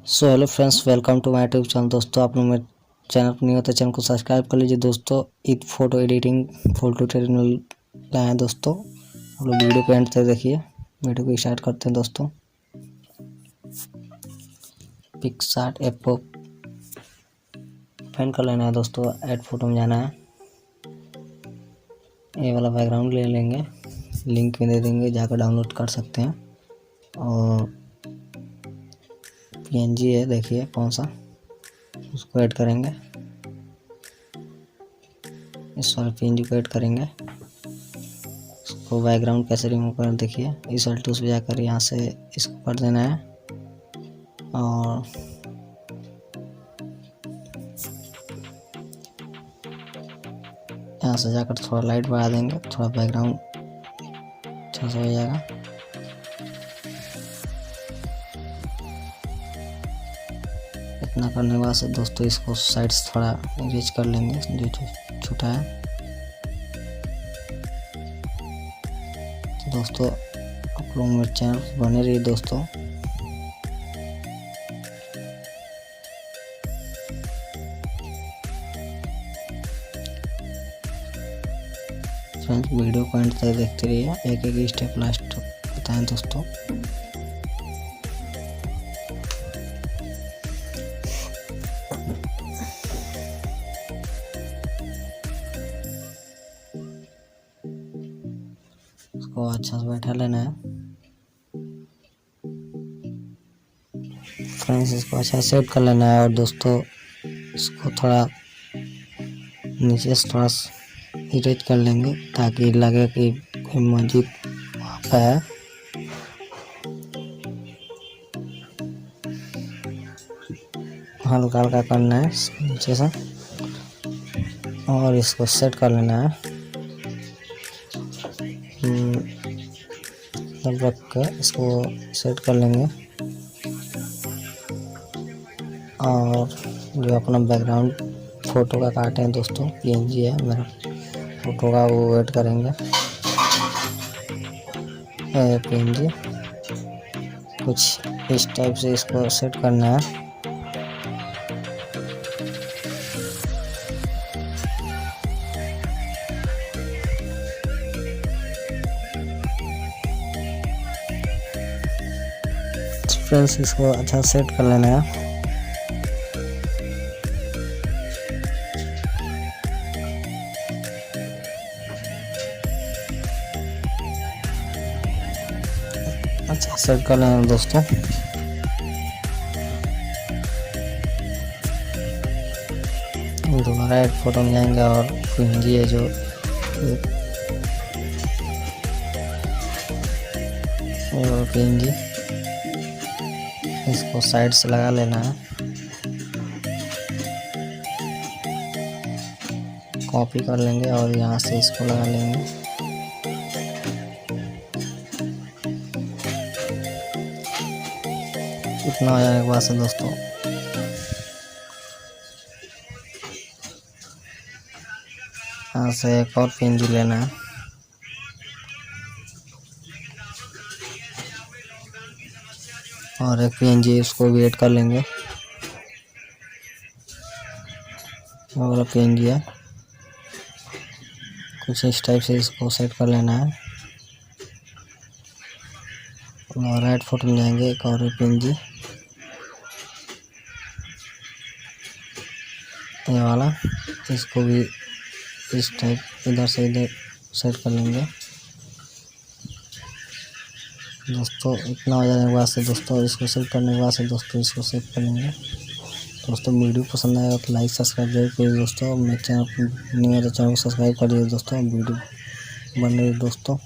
So hello friends, welcome to my YouTube channel. दोस्तों, आप लोग मेरे चैनल पर नहीं होते, चैनल को सब्सक्राइब कर लीजिए। दोस्तों, Eid photo editing full tutorial लाए हैं दोस्तों। आप लोग वीडियो को एंड तक देखिए। वीडियो को स्टार्ट करते हैं दोस्तों। पिक्सार्ट ऐप को ओपन कर लेना है दोस्तों। ऐड फोटो में जाना है, ये वाला बैकग्राउंड ले लेंगे, लिंक में दे देंगे, जाकर डाउनलोड कर सकते हैं। और पीएनजी है, देखिए कौन सा, उसको ऐड करेंगे। इस वाले पीएनजी को ऐड करेंगे। उसको बैकग्राउंड कैसे रिमूव करें देखिए। इस वाले टूल्स पे जाकर यहाँ से इसको कर देना है और यहाँ से जाकर थोड़ा लाइट बढ़ा देंगे, थोड़ा बैकग्राउंड अच्छा से हो जाएगा। इतना करने के बाद से दोस्तों इसको साइड से थोड़ा इरेज कर लेंगे जो छोटा है। तो दोस्तों, आप लोग मेरे चैनल पर बने रहिए दोस्तों। फ्रेंड्स, वीडियो को एंड तक देखते रहिए, एक एक स्टेप लास्ट बताएं दोस्तों। इसको अच्छा से बैठा लेना है फ्रेंड्स। इसको अच्छा सेट कर लेना है और दोस्तों इसको थोड़ा नीचे से थोड़ा इरेज कर लेंगे ताकि लगे कि कोई मौजूद वहाँ पे है। हल्का हल्का करना है नीचे से और इसको सेट कर लेना है। तब रख कर इसको सेट कर लेंगे और जो अपना बैकग्राउंड फ़ोटो का काटे हैं दोस्तों, पीएनजी है मेरा फ़ोटो का, वो ऐड करेंगे। पीएनजी कुछ इस टाइप से इसको सेट करना है। फ्रेंड्स, इसको अच्छा सेट कर लेना है। अच्छा सेट कर लेना दोस्तों। दोबारा ऐड फोटो में जाएंगे और पीएनजी है जो पीएनजी, इसको साइड से लगा लेना है। कॉपी कर लेंगे और यहाँ से इसको लगा लेंगे। इतना हो जाने के बाद से दोस्तों यहाँ से एक और पीएनजी लेना है और एक पीएनजी उसको भी ऐड कर लेंगे। वो वाला पीएनजी है, कुछ इस टाइप से इसको सेट कर लेना है और राइट फोटो में जाएंगे, एक और पीएनजी ये वाला, इसको भी इस टाइप इधर से इधर सेट कर लेंगे दोस्तों। इतना हो जाने के बाद से दोस्तों इसको सेट करने के बाद से दोस्तों इसको सेट कर लेंगे। दोस्तों, वीडियो पसंद आएगा तो लाइक सब्सक्राइब जरूर करिए दोस्तों। मेरे चैनल नहीं है तो चैनल को सब्सक्राइब करिए दोस्तों। वीडियो बन रही है दोस्तों।